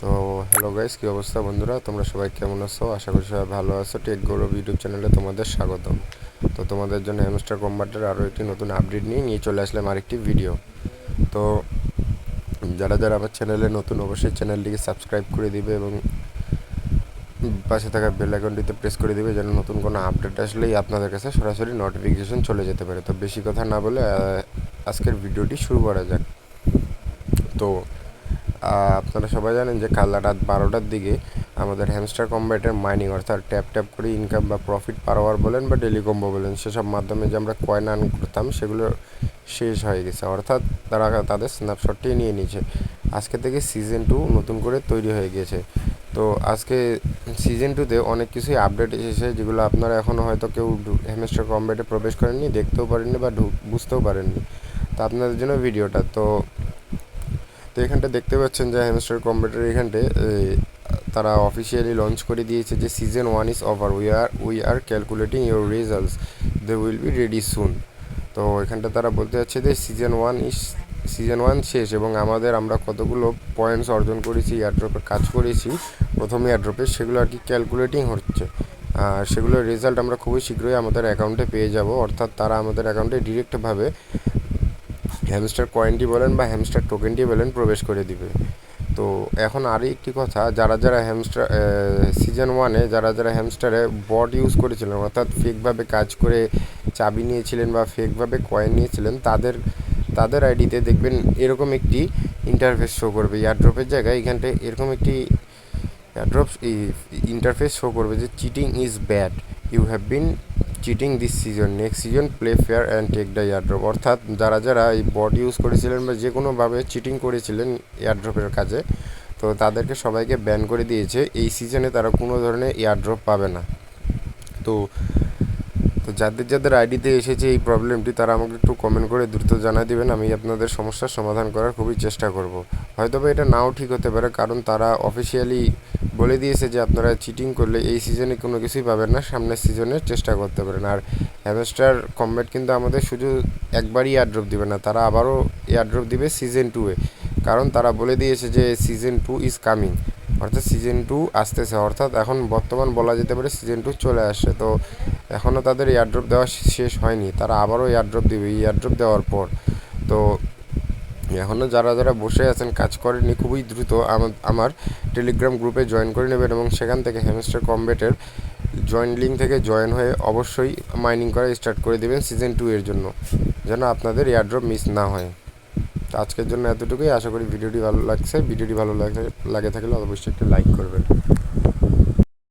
তো hello guys, কী অবস্থা বন্ধুরা? তোমরা সবাই কেমন আছো? আশা করি সবাই ভালো আছো। টেক গৌরব ইউটিউব চ্যানেলে তোমাদের স্বাগতম। তো তোমাদের জন্য হ্যামস্টার কম্বাটের আরও একটি নতুন আপডেট নিয়ে চলে আসলাম আরেকটি ভিডিও। তো যারা যারা আমার চ্যানেলে নতুন, অবশ্যই চ্যানেলটিকে সাবস্ক্রাইব করে দিবে এবং পাশে থাকা বেল আইকনটিতে প্রেস করে দিবে, যেন নতুন কোনো আপডেট আসলেই আপনাদের কাছে সরাসরি নোটিফিকেশন চলে যেতে পারে। তো বেশি কথা না বলে আজকের ভিডিওটি শুরু করা যাক। তো আপনারা সবাই জানেন যে কাল রাত 12টার দিকে আমাদের হ্যামস্টার কম্ব্যাটের মাইনিং, অর্থাৎ ট্যাপ ট্যাপ করে ইনকাম বা প্রফিট পার আওয়ার বলেন বা ডেলি কম্বো বলেন, সেসব মাধ্যমে যে আমরা কয়েন আর্ন করতাম সেগুলো শেষ হয়ে গেছে। অর্থাৎ তারা তাদের স্ন্যাপশটটি নিয়ে নিয়েছে। আজকে থেকে সিজন 2 নতুন করে তৈরি হয়ে গিয়েছে। তো আজকে সিজন 2তে অনেক কিছুই আপডেট এসেছে, যেগুলো আপনারা এখনও হয়তো কেউ হ্যামস্টার কম্ব্যাটে প্রবেশ করেননি, দেখতেও পারেননি বা বুঝতেও পারেননি। তো আপনাদের জন্য ভিডিওটা। তো এখানটা দেখতে পাচ্ছেন যে হ্যামস্টার কম্ব্যাটের এখানটে তারা অফিসিয়ালি লঞ্চ করে দিয়েছে যে season 1 is over, we are calculating your results, they will be ready soon. তো এখানটা তারা বলতে চাচ্ছে যে সিজন 1 শেষ এবং আমরা কতগুলো পয়েন্টস অর্জন করেছি, এয়ারড্রপে কাজ করেছি প্রথম এয়ারড্রপে, সেগুলো আর কি ক্যালকুলেটিং হচ্ছে। সেগুলোর রেজাল্ট আমরা খুবই শীঘ্রই আমাদের অ্যাকাউন্টে পেয়ে যাব। অর্থাৎ তারা আমাদের অ্যাকাউন্টে ডিরেক্টভাবে হ্যামস্টার কয়েনটি বলেন বা হ্যামস্টার টোকেনটি বলেন প্রবেশ করে দিবে। তো এখন আরও একটি কথা, যারা যারা হ্যামস্টার সিজন 1-এ যারা হ্যামস্টারে বট ইউজ করেছিলেন, অর্থাৎ ফেকভাবে কাজ করে চাবি নিয়েছিলেন বা ফেকভাবে কয়েন নিয়েছিলেন, তাদের আইডিতে দেখবেন এরকম একটি ইন্টারফেস শো করবে। এয়ারড্রপের জায়গায় এখানটায় এরকম একটি এয়ারড্রপ ইন্টারফেস শো করবে যে cheating is bad, you have been cheating this season, next season play fair and take the airdrop. অর্থাৎ যারা যারা এই বট ইউজ করেছিলেন বা যে কোনোভাবে চিটিং করেছিলেন এয়ারড্রপের কাজে, তো তাদেরকে সবাইকে ব্যান করে দিয়েছে। এই সিজনে তারা কোনো ধরনের এয়ারড্রপ পাবে না। তো যাদের যাদের আইডিতে এসেছে এই প্রবলেমটি, তারা আমাকে একটু কমেন্ট করে দ্রুত জানিয়ে দেবেন। আমি আপনাদের সমস্যার সমাধান করার খুবই চেষ্টা করব। হয়তোবা এটা নাও ঠিক হতে পারে, কারণ তারা অফিসিয়ালি বলে দিয়েছে যে আপনারা চিটিং করলে এই সিজনে কোনো কিছুই পাবেন না, সামনের সিজনে চেষ্টা করতে পারেন। আর হ্যামস্টার কম্ব্যাট কিন্তু আমাদের শুধু একবারই এয়ারড্রপ দিবে না, তারা আবারও এয়ারড্রপ দিবে সিজন 2-এ, কারণ তারা বলে দিয়েছে যে সিজন 2 ইজ কামিং, অর্থাৎ সিজন 2 আসতেছে। অর্থাৎ এখন বর্তমান বলা যেতে পারে সিজন 2 চলে আসছে। তো এখনও তাদের এয়ারড্রপ দেওয়া শেষ হয়নি, তারা আবারও এয়ারড্রপ দেবে এই এয়ারড্রপ দেওয়ার পর। তো এখনও যারা যারা বসে আছেন কাজ করেনি, খুবই দ্রুত আমার টেলিগ্রাম গ্রুপে জয়েন করে নেবেন এবং সেখান থেকে হ্যামস্টার কম্ব্যাটের জয়েন লিঙ্ক থেকে জয়েন হয়ে অবশ্যই মাইনিং করা স্টার্ট করে দেবেন সিজন 2-এর জন্য, যেন আপনাদের এয়ারড্রপ মিস না হয়। তো আজকের জন্য এতটুকুই। আশা করি ভিডিওটি ভালো লাগছে। ভিডিওটি ভালো লাগে থাকলে অবশ্যই একটু লাইক করবেন।